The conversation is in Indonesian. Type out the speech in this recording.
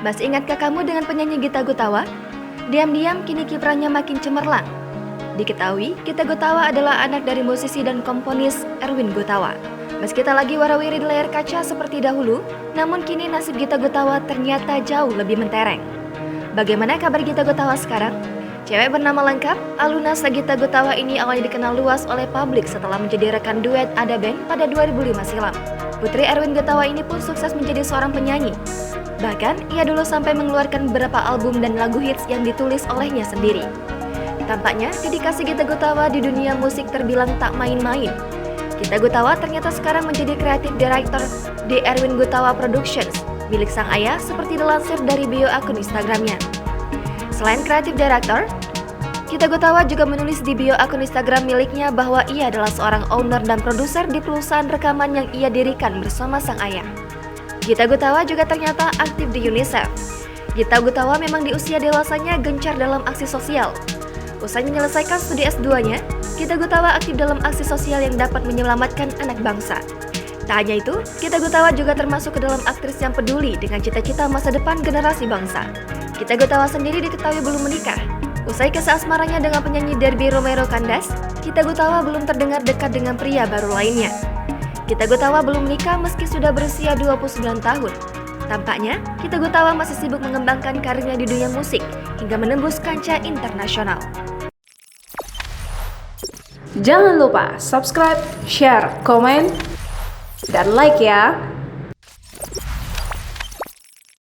Masih ingatkah kamu dengan penyanyi Gita Gutawa? Diam-diam kini kiprahnya makin cemerlang. Diketahui, Gita Gutawa adalah anak dari musisi dan komponis Erwin Gutawa. Meski tak lagi warawiri di layar kaca seperti dahulu, namun kini nasib Gita Gutawa ternyata jauh lebih mentereng. Bagaimana kabar Gita Gutawa sekarang? Cewek bernama lengkap, Aluna Sagita Gutawa ini awalnya dikenal luas oleh publik setelah menjadi rekan duet Ada Band pada 2005 silam. Putri Erwin Gutawa ini pun sukses menjadi seorang penyanyi. Bahkan, ia dulu sampai mengeluarkan beberapa album dan lagu hits yang ditulis olehnya sendiri. Tampaknya, dedikasi Gita Gutawa di dunia musik terbilang tak main-main. Gita Gutawa ternyata sekarang menjadi kreatif director di Erwin Gutawa Productions, milik sang ayah seperti dilansir dari bio akun Instagramnya. Selain kreatif director, Gita Gutawa juga menulis di bio akun Instagram miliknya bahwa ia adalah seorang owner dan produser di perusahaan rekaman yang ia dirikan bersama sang ayah. Gita Gutawa juga ternyata aktif di UNICEF. Gita Gutawa memang di usia dewasanya gencar dalam aksi sosial. Usai menyelesaikan studi S2-nya, Gita Gutawa aktif dalam aksi sosial yang dapat menyelamatkan anak bangsa. Tak hanya itu, Gita Gutawa juga termasuk ke dalam aktris yang peduli dengan cita-cita masa depan generasi bangsa. Gita Gutawa sendiri diketahui belum menikah. Usai kisah asmaranya dengan penyanyi Derby Romero Kandas, Gita Gutawa belum terdengar dekat dengan pria baru lainnya. Gita Gutawa belum menikah meski sudah berusia 29 tahun. Tampaknya, Gita Gutawa masih sibuk mengembangkan karirnya di dunia musik hingga menembus kancah internasional. Jangan lupa subscribe, share, komen, dan like ya!